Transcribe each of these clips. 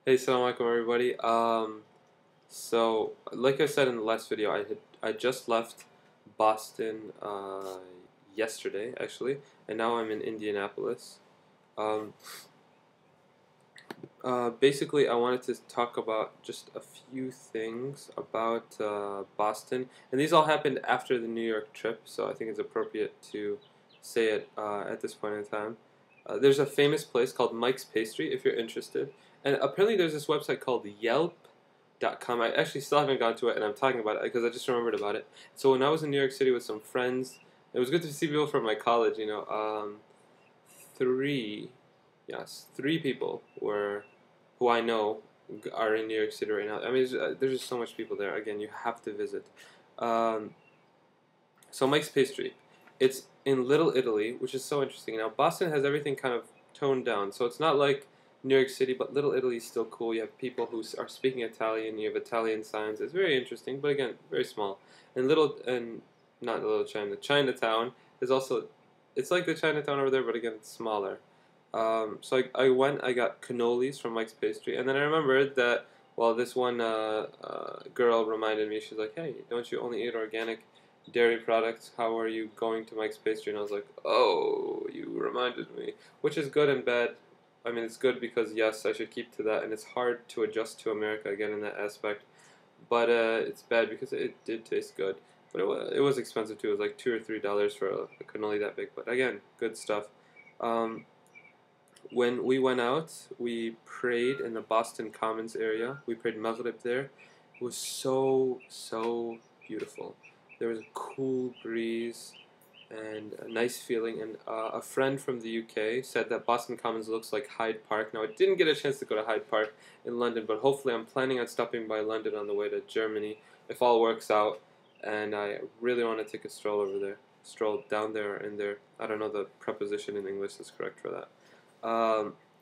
Hey, Assalamu alaikum everybody. So like I said in the last video, I just left Boston yesterday actually, and now I'm in Indianapolis. Um, Basically, I wanted to talk about just a few things about Boston, and these all happened after the New York trip, so I think it's appropriate to say it at this point in time. There's a famous place called Mike's Pastry if you're interested, and apparently there's this website called Yelp.com. I actually still haven't gone to it, and I'm talking about it because I just remembered about it. So when I was in New York City with some friends, it was good to see people from my college. Three, yes, three people were who I know are in New York City right now. I mean, there's just so much people there. Again, you have to visit. Um, so Mike's Pastry, it's in Little Italy, which is so interesting. Now Boston has everything kind of toned down, so it's not like New York City, but Little Italy is still cool. You have people who are speaking Italian. You have Italian signs. It's very interesting, but again, very small. And not Little China. Chinatown is also, it's like the Chinatown over there, but again, it's smaller. So I went, I got cannolis from Mike's Pastry, and then I remembered that, well, this one girl reminded me, she's like, hey, don't you only eat organic dairy products? How are you going to Mike's Pastry? And I was like, oh, you reminded me, which is good and bad. I mean, it's good because, yes, I should keep to that, and it's hard to adjust to America again in that aspect, but it's bad because it did taste good. But it was expensive too. It was like $2 or $3 for a cannoli that big. But again, good stuff. Um, when we went out, we prayed in the Boston Commons area. We prayed Maghrib there. It was so beautiful. There was a cool breeze and a nice feeling. And a friend from the UK said that Boston Commons looks like Hyde Park. Now, I didn't get a chance to go to Hyde Park in London, but hopefully I'm planning on stopping by London on the way to Germany if all works out. And I really want to take a stroll over there. Stroll down there or in there. I don't know the preposition in English that's correct for that.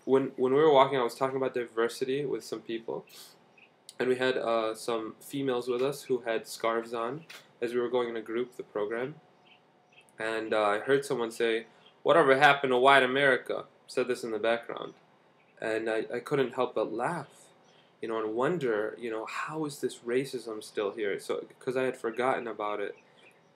When we were walking, I was talking about diversity with some people, and we had some females with us who had scarves on as we were going in a group, the program, and I heard someone say, "Whatever happened to white America?" Said this in the background, and I couldn't help but laugh, and wonder, how is this racism still here? So, because I had forgotten about it,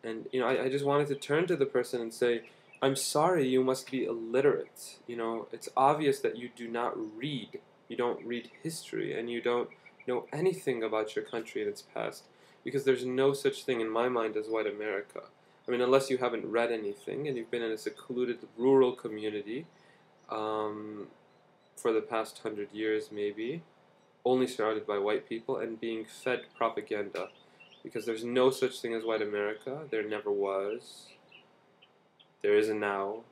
and I just wanted to turn to the person and say, I'm sorry, you must be illiterate. It's obvious that you do not read. You don't read history, and you don't know anything about your country and its past, because there's no such thing in my mind as white America. I mean, unless you haven't read anything and you've been in a secluded rural community for the past 100 years, maybe, only surrounded by white people and being fed propaganda, because there's no such thing as white America. There never was. There isn't now,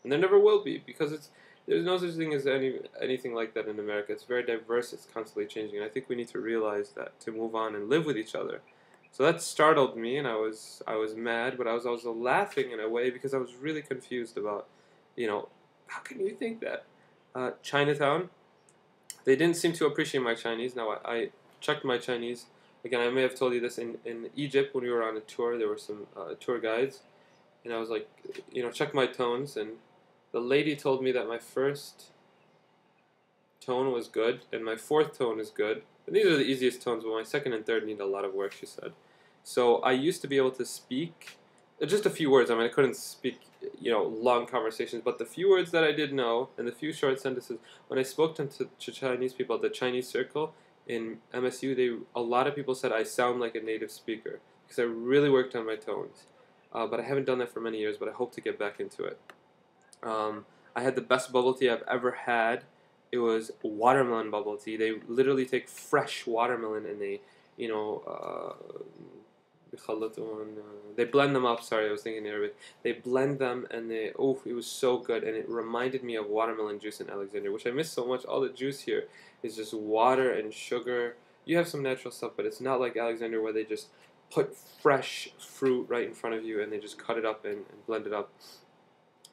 and there never will be, because there's no such thing as anything like that in America. It's very diverse. It's constantly changing, and I think we need to realize that to move on and live with each other. So that startled me, and I was mad, but I was also laughing in a way because I was really confused about, how can you think that? Chinatown, they didn't seem to appreciate my Chinese. Now I checked my Chinese. Again, I may have told you this in Egypt when we were on a tour. There were some tour guides. And I was like, check my tones, and the lady told me that my first tone was good, and my fourth tone is good. And these are the easiest tones, but my second and third need a lot of work, she said. So I used to be able to speak just a few words. I mean, I couldn't speak, long conversations, but the few words that I did know, and the few short sentences, when I spoke to Chinese people at the Chinese circle in MSU, a lot of people said I sound like a native speaker, because I really worked on my tones. But I haven't done that for many years, but I hope to get back into it. I had the best bubble tea I've ever had. It was watermelon bubble tea. They literally take fresh watermelon and they blend them up. Sorry, I was thinking Arabic. They blend them and it was so good. And it reminded me of watermelon juice in Alexandria, which I miss so much. All the juice here is just water and sugar. You have some natural stuff, but it's not like Alexandria where they just put fresh fruit right in front of you and they just cut it up and blend it up.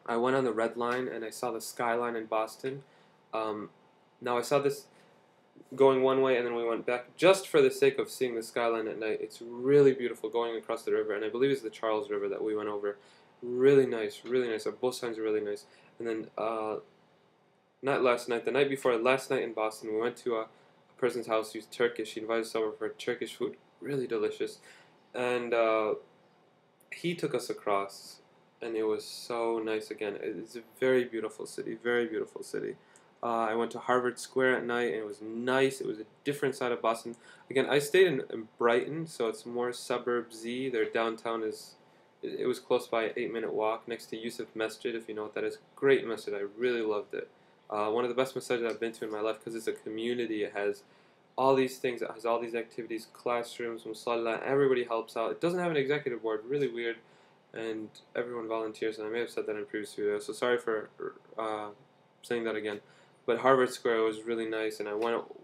I went on the Red Line and I saw the skyline in Boston. Now I saw this going one way and then we went back just for the sake of seeing the skyline at night. It's really beautiful going across the river, and I believe it's the Charles River that we went over. Really nice, really nice. Both sides are really nice. And then not last night, the night before last night in Boston, we went to person's house who's Turkish. He invited us over for Turkish food, really delicious, and he took us across, and it was so nice. Again, it's a very beautiful city, very beautiful city. I went to Harvard Square at night, and it was nice. It was a different side of Boston. Again, I stayed in Brighton, so it's more suburbs-y. Their downtown is, it was close by, an 8-minute walk next to Yusuf Masjid, if you know what that is. Great masjid. I really loved it. One of the best masjids I've been to in my life, because it's a community. It has all these things. It has all these activities, classrooms, musalla. Everybody helps out. It doesn't have an executive board. Really weird. And everyone volunteers. And I may have said that in a previous video. So sorry for saying that again. But Harvard Square was really nice, and I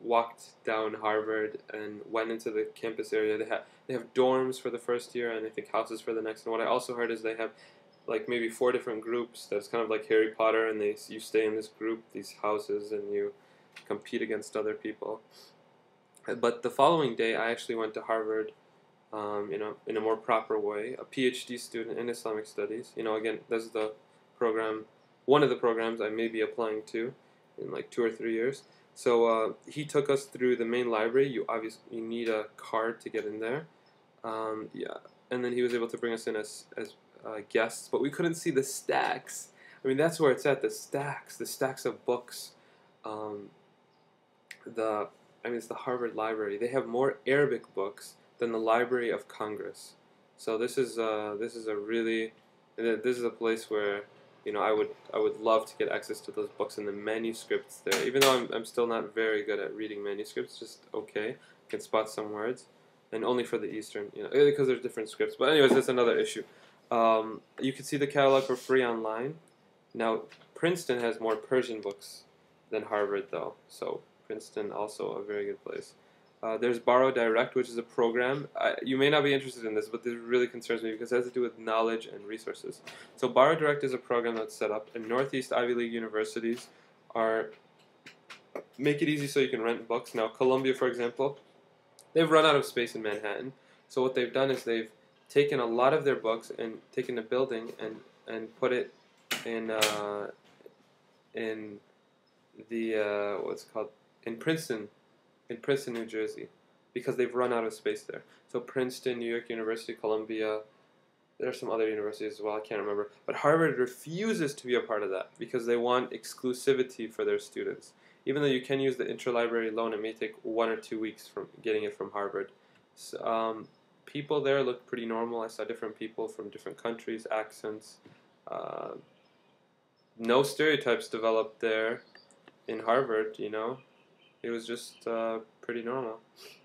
walked down Harvard and went into the campus area. They have dorms for the first year, and I think houses for the next. And what I also heard is they have like maybe 4 different groups. That's kind of like Harry Potter, and you stay in this group, these houses, and you compete against other people. But the following day, I actually went to Harvard, in a more proper way. A PhD student in Islamic Studies. Again, this is the program, one of the programs I may be applying to in like 2 or 3 years. So he took us through the main library. You need a card to get in there. Yeah, and then he was able to bring us in as guests, but we couldn't see the stacks. I mean, that's where it's at. The stacks of books. It's the Harvard Library. They have more Arabic books than the Library of Congress. So this is a place where I would love to get access to those books and the manuscripts there. Even though I'm still not very good at reading manuscripts, just okay, can spot some words, and only for the Eastern, because there's different scripts. But anyways, that's another issue. You can see the catalog for free online. Now, Princeton has more Persian books than Harvard, though. So Princeton also a very good place. There's Borrow Direct, which is a program. You may not be interested in this, but this really concerns me because it has to do with knowledge and resources. So Borrow Direct is a program that's set up, and Northeast Ivy League universities make it easy so you can rent books. Now, Columbia, for example, they've run out of space in Manhattan. So what they've done is they've taken a lot of their books and taken a building and put it in Princeton, New Jersey, because they've run out of space there. So Princeton, New York University, Columbia, there are some other universities as well, I can't remember. But Harvard refuses to be a part of that because they want exclusivity for their students. Even though you can use the interlibrary loan, it may take 1 or 2 weeks from getting it from Harvard. So, people there look pretty normal. I saw different people from different countries, accents. No stereotypes developed there in Harvard, It was just pretty normal.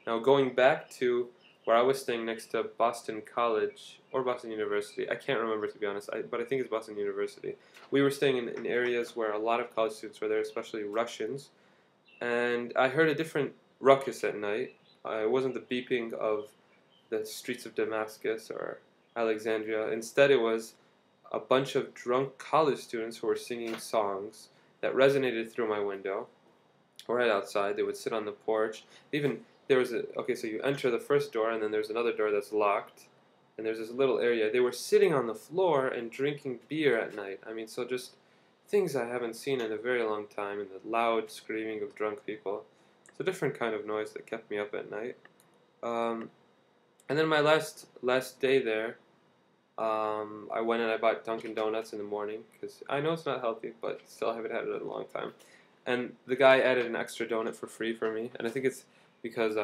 Now, going back to where I was staying next to Boston College, or Boston University, I can't remember to be honest, but I think it's Boston University. We were staying in areas where a lot of college students were there, especially Russians, and I heard a different ruckus at night. It wasn't the beeping of the streets of Damascus or Alexandria. Instead, it was a bunch of drunk college students who were singing songs that resonated through my window. Right outside, they would sit on the porch. So you enter the first door, and then there's another door that's locked, and there's this little area. They were sitting on the floor and drinking beer at night. So just things I haven't seen in a very long time, and the loud screaming of drunk people. It's a different kind of noise that kept me up at night. And then my last day there, I went and I bought Dunkin' Donuts in the morning, because I know it's not healthy, but still I haven't had it in a long time. And the guy added an extra donut for free for me, and I think it's because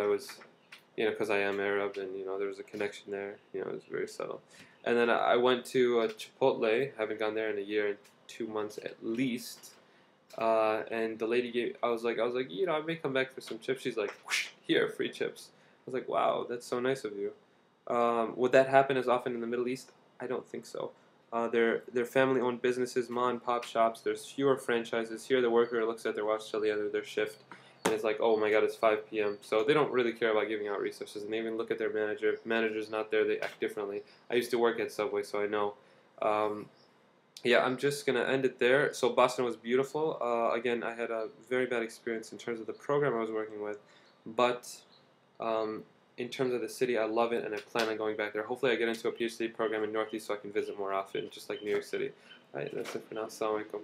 because I am Arab, and there was a connection there. It was very subtle. And then I went to Chipotle. Haven't gone there in a year and 2 months at least. And the lady I was like, I may come back for some chips. She's like, whoosh, here, free chips. I was like, wow, that's so nice of you. Would that happen as often in the Middle East? I don't think so. They're family-owned businesses, mom-and-pop shops. There's fewer franchises. Here, the worker looks at their watch till the end of their shift, and it's like, oh my God, it's 5 p.m. So they don't really care about giving out resources, and they even look at their manager. If the manager's not there, they act differently. I used to work at Subway, so I know. Yeah, I'm just going to end it there. So Boston was beautiful. Again, I had a very bad experience in terms of the program I was working with, but in terms of the city, I love it, and I plan on going back there. Hopefully I get into a PhD program in Northeast so I can visit more often, just like New York City. All right, that's it for now. Assalamu alaikum.